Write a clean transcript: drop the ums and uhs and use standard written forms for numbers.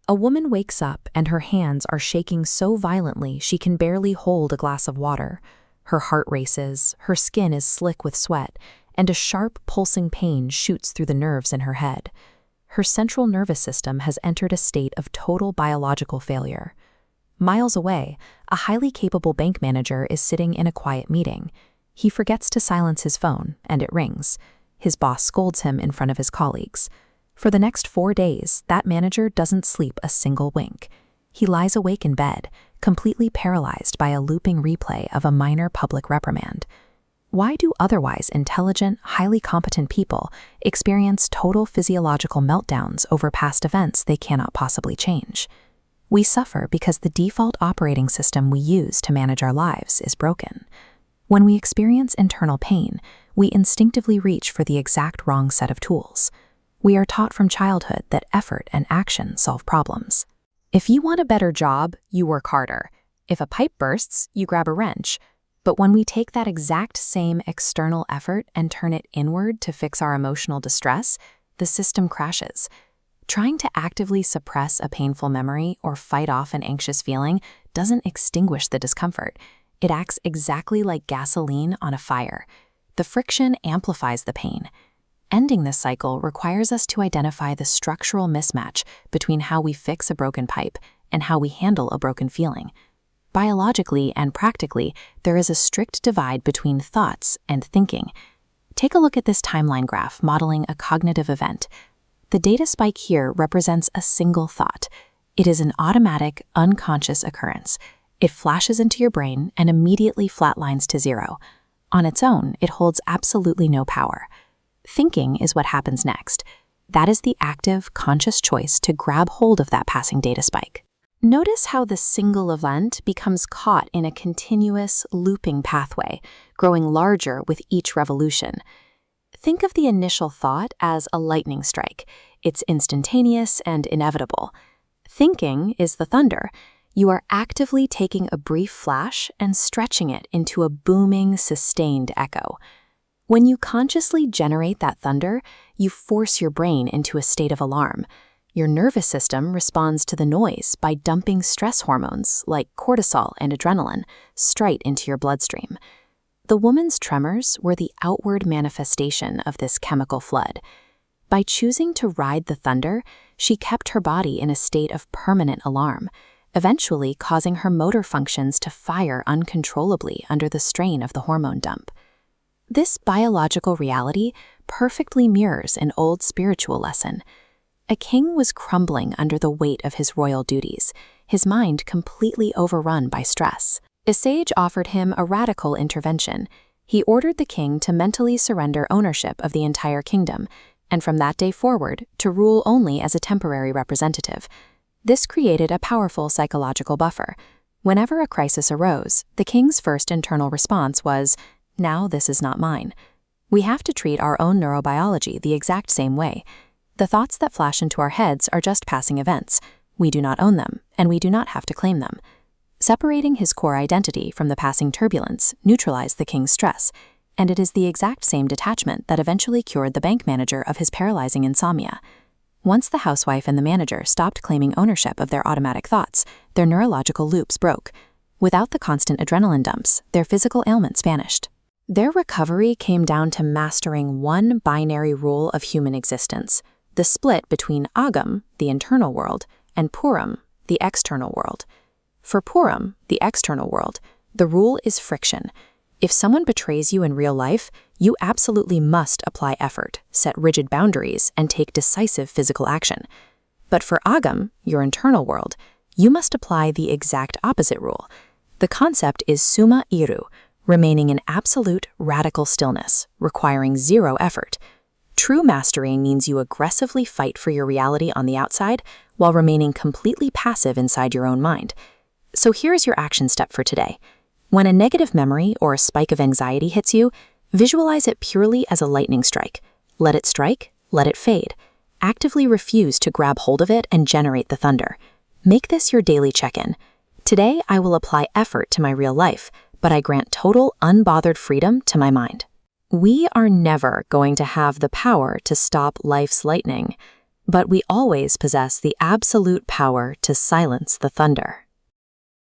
A woman wakes up and her hands are shaking so violently she can barely hold a glass of water. Her heart races, her skin is slick with sweat, and a sharp, pulsing pain shoots through the nerves in her head. Her central nervous system has entered a state of total biological failure. Miles away, a highly capable bank manager is sitting in a quiet meeting. He forgets to silence his phone, and it rings. His boss scolds him in front of his colleagues. For the next 4 days, that manager doesn't sleep a single wink. He lies awake in bed, completely paralyzed by a looping replay of a minor public reprimand. Why do otherwise intelligent, highly competent people experience total physiological meltdowns over past events they cannot possibly change? We suffer because the default operating system we use to manage our lives is broken. When we experience internal pain, we instinctively reach for the exact wrong set of tools. We are taught from childhood that effort and action solve problems. If you want a better job, you work harder. If a pipe bursts, you grab a wrench. But when we take that exact same external effort and turn it inward to fix our emotional distress, the system crashes. Trying to actively suppress a painful memory or fight off an anxious feeling doesn't extinguish the discomfort. It acts exactly like gasoline on a fire. The friction amplifies the pain. Ending this cycle requires us to identify the structural mismatch between how we fix a broken pipe and how we handle a broken feeling. Biologically and practically, there is a strict divide between thoughts and thinking. Take a look at this timeline graph modeling a cognitive event. The data spike here represents a single thought. It is an automatic, unconscious occurrence. It flashes into your brain and immediately flatlines to zero. On its own, it holds absolutely no power. Thinking is what happens next. That is the active, conscious choice to grab hold of that passing data spike. Notice how the single event becomes caught in a continuous, looping pathway, growing larger with each revolution. Think of the initial thought as a lightning strike. It's instantaneous and inevitable. Thinking is the thunder. You are actively taking a brief flash and stretching it into a booming, sustained echo. When you consciously generate that thunder, you force your brain into a state of alarm. Your nervous system responds to the noise by dumping stress hormones like cortisol and adrenaline straight into your bloodstream. The woman's tremors were the outward manifestation of this chemical flood. By choosing to ride the thunder, she kept her body in a state of permanent alarm, eventually causing her motor functions to fire uncontrollably under the strain of the hormone dump. This biological reality perfectly mirrors an old spiritual lesson. A king was crumbling under the weight of his royal duties, his mind completely overrun by stress. A sage offered him a radical intervention. He ordered the king to mentally surrender ownership of the entire kingdom, and from that day forward, to rule only as a temporary representative. This created a powerful psychological buffer. Whenever a crisis arose, the king's first internal response was, "Now this is not mine." We have to treat our own neurobiology the exact same way. The thoughts that flash into our heads are just passing events. We do not own them, and we do not have to claim them. Separating his core identity from the passing turbulence neutralized the king's stress, and it is the exact same detachment that eventually cured the bank manager of his paralyzing insomnia. Once the housewife and the manager stopped claiming ownership of their automatic thoughts, their neurological loops broke. Without the constant adrenaline dumps, their physical ailments vanished. Their recovery came down to mastering one binary rule of human existence, the split between Agam, the internal world, and Puram, the external world. For Puram, the external world, the rule is friction. If someone betrays you in real life, you absolutely must apply effort, set rigid boundaries, and take decisive physical action. But for Agam, your internal world, you must apply the exact opposite rule. The concept is summa iru, remaining in absolute, radical stillness, requiring zero effort. True mastery means you aggressively fight for your reality on the outside while remaining completely passive inside your own mind. So here's your action step for today. When a negative memory or a spike of anxiety hits you, visualize it purely as a lightning strike. Let it strike, let it fade. Actively refuse to grab hold of it and generate the thunder. Make this your daily check-in. Today, I will apply effort to my real life, but I grant total, unbothered freedom to my mind. We are never going to have the power to stop life's lightning, but we always possess the absolute power to silence the thunder.